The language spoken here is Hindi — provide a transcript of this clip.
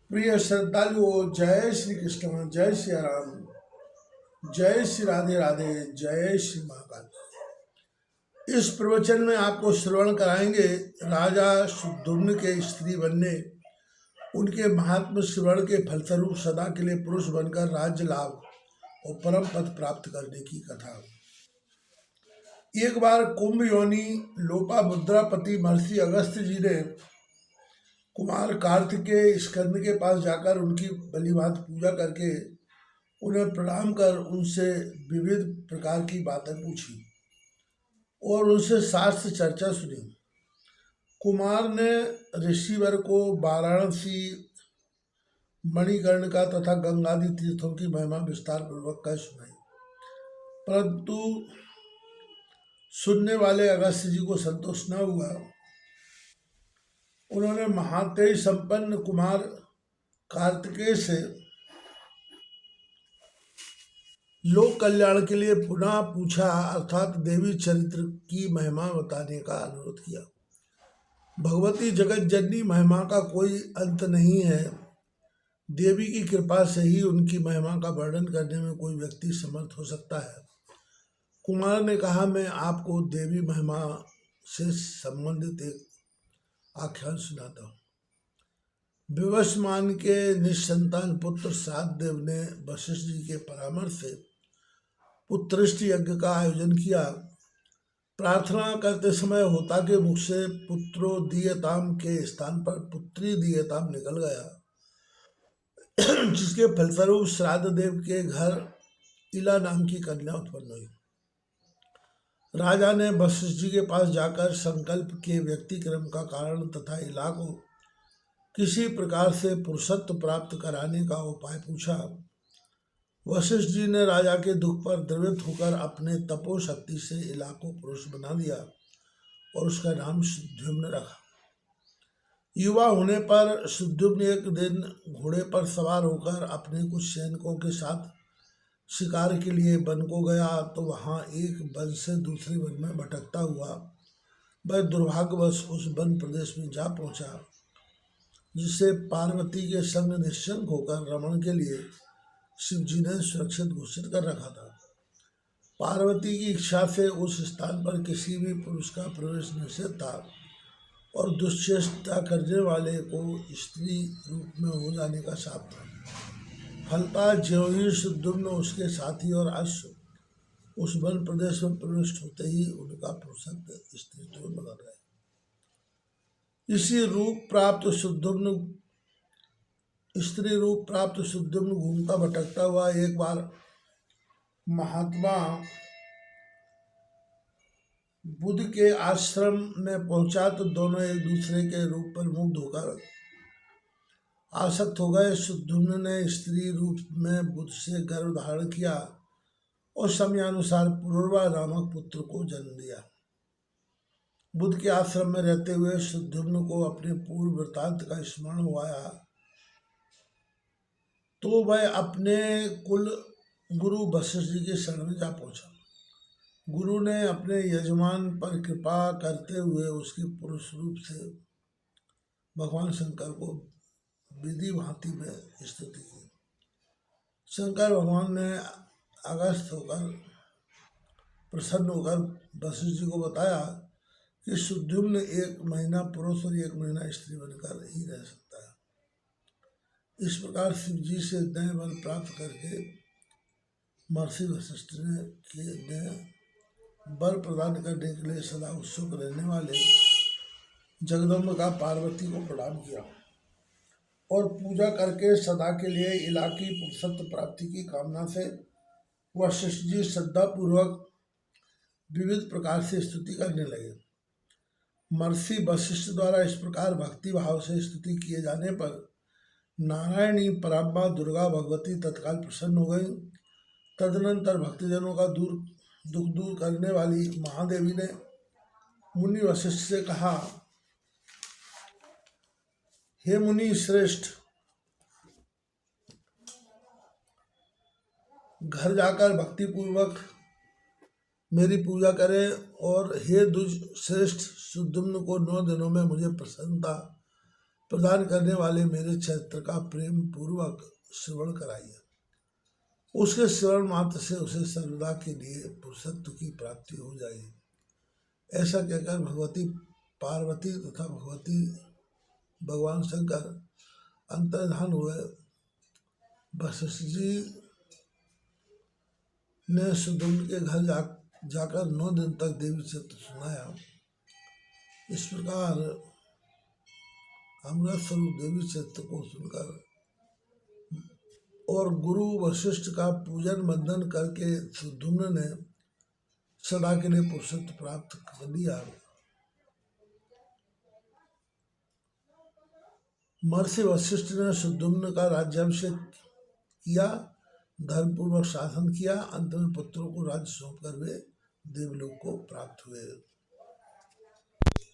प्रिय श्रद्धालुओं, जय श्री कृष्ण, जय श्री राम, जय श्री राधे राधे, जय श्री महाकाल। इस प्रवचन में आपको श्रवण कराएंगे राजा शुद्धुम्न के स्त्री बनने, उनके महात्म श्रवण के फलस्वरूप सदा के लिए पुरुष बनकर राज्य लाभ और परम पद प्राप्त करने की कथा। एक बार कुंभ योनि लोपामुद्रापति महर्षि अगस्त्य जी ने कुमार कार्तिक के स्कंद के पास जाकर उनकी बलिभांत पूजा करके उन्हें प्रणाम कर उनसे विविध प्रकार की बातें पूछी और उनसे शास्त्र चर्चा सुनी। कुमार ने ऋषिवर को वाराणसी, मणिकर्ण का तथा गंगादि तीर्थों की महिमा विस्तार पूर्वक कह सुनाई, परंतु सुनने वाले अगस्त्य जी को संतोष न हुआ। उन्होंने महातेज संपन्न कुमार कार्तिकेय से लोक कल्याण के लिए पुनः पूछा, अर्थात देवी चरित्र की महिमा बताने का अनुरोध किया। भगवती जगत जननी महिमा का कोई अंत नहीं है। देवी की कृपा से ही उनकी महिमा का वर्णन करने में कोई व्यक्ति समर्थ हो सकता है। कुमार ने कहा, मैं आपको देवी महिमा से संबंधित एक आख्यान सुनाता हूँ। विवस्मान के निसंतान पुत्र सातदेव ने वशिष्ठ जी के परामर्श से पुत्रष्टि यज्ञ का आयोजन किया। प्रार्थना करते समय होता के मुख से पुत्रो दीयताम के स्थान पर पुत्री दीयताम निकल गया, जिसके फलस्वरूप श्राद्ध देव के घर इला नाम की कन्या उत्पन्न हुई। राजा ने वशिष्ठ जी के पास जाकर संकल्प के व्यक्तिक्रम का कारण तथा इला को किसी प्रकार से पुरुषत्व प्राप्त कराने का उपाय पूछा। वशिष्ठ जी ने राजा के दुख पर द्रवित होकर अपने तपो शक्ति से इला को पुरुष बना दिया और उसका नाम शुद्धुम्न रखा। युवा होने पर शुद्धुम्न एक दिन घोड़े पर सवार होकर अपने कुछ सैनिकों के साथ शिकार के लिए वन को गया, तो वहाँ एक वन से दूसरे वन में भटकता हुआ वह दुर्भाग्यवश उस वन प्रदेश में जा पहुँचा, जिसे पार्वती के संग निश्चंक होकर रमण के लिए शिव जी ने सुरक्षित घोषित कर रखा था। पार्वती की इच्छा से उस स्थान पर किसी भी पुरुष का प्रवेश निषेध था और दुश्चेष्टा करने वाले को स्त्री रूप में हो जाने का शाप था। फलता ज्यों ही शुद्धुम्न, उसके साथी और अश्व उस वन प्रदेश में प्रविष्ट होते ही उनका पुरुषत्व स्त्रीत्व बदल गया। इसी रूप प्राप्त शुद्धुम्न, स्त्री रूप प्राप्त शुद्धुम्न घूमता भटकता हुआ एक बार महात्मा बुद्ध के आश्रम में पहुंचा, तो दोनों एक दूसरे के रूप पर मुग्ध होकर आसक्त हो गए। शुद्धुम्न ने स्त्री रूप में बुद्ध से गर्भ धारण किया और समयानुसार पुरुरवा नामक पुत्र को जन्म दिया। बुद्ध के आश्रम में रहते हुए शुद्धुम्न को अपने पूर्व वृत्तांत का स्मरण हुआ, तो वह अपने कुल गुरु वशिष्ठ जी के शरण में जा पहुंचा। गुरु ने अपने यजमान पर कृपा करते हुए उसके पुरुष रूप से भगवान शंकर को विधि भांति में स्तुति की। शंकर भगवान ने आगस्त होकर प्रसन्न होकर वशिष्ठ जी को बताया कि शुद्धुम्न 1 महीना पुरुष और 1 महीना स्त्री बनकर ही रह सकता है। इस प्रकार शिव जी से नए वर प्राप्त करके महर्षि वशिष्ठ ने वर प्रदान करने के लिए सदा उत्सुक रहने वाले जगदम्बिका पार्वती को प्रणाम किया और पूजा करके सदा के लिए इला की पुरुषत्व प्राप्ति की कामना से वशिष्ठ जी श्रद्धापूर्वक विविध प्रकार से स्तुति करने लगे। महर्षि वशिष्ठ द्वारा इस प्रकार भक्ति भाव से स्तुति किए जाने पर नारायणी पराम्बा दुर्गा भगवती तत्काल प्रसन्न हो गई। तदनंतर भक्तजनों का दुख दूर करने वाली महादेवी ने मुनि वशिष्ठ से कहा, हे मुनि श्रेष्ठ, घर जाकर भक्ति पूर्वक मेरी पूजा करें और हे द्विज श्रेष्ठ, शुद्धुम्न को 9 दिनों में मुझे प्रसन्नता प्रदान करने वाले मेरे चरित्र का प्रेम पूर्वक श्रवण कराइए। उसके श्रवण मात्र से उसे सर्वदा के लिए पुरुषत्व की प्राप्ति हो जाएगी। ऐसा कहकर भगवती पार्वती तथा भगवान शंकर अंतर्धान हुए। वशिष्ठ जी ने सुदुम्न के घर जाकर 9 दिन तक देवी चरित्र सुनाया। इस प्रकार अमृत स्वरूप देवी चरित्र को सुनकर और गुरु वशिष्ठ का पूजन वंदन करके सुदुम्न ने सदा के लिए पुरुषत्व प्राप्त कर लिया। महर्षि वशिष्ठ ने सुदुम्न का राज्याभिषेक किया, धर्मपूर्वक शासन किया। अंत में पुत्रों को राज्य सौंपकर वे देवलोक को प्राप्त हुए।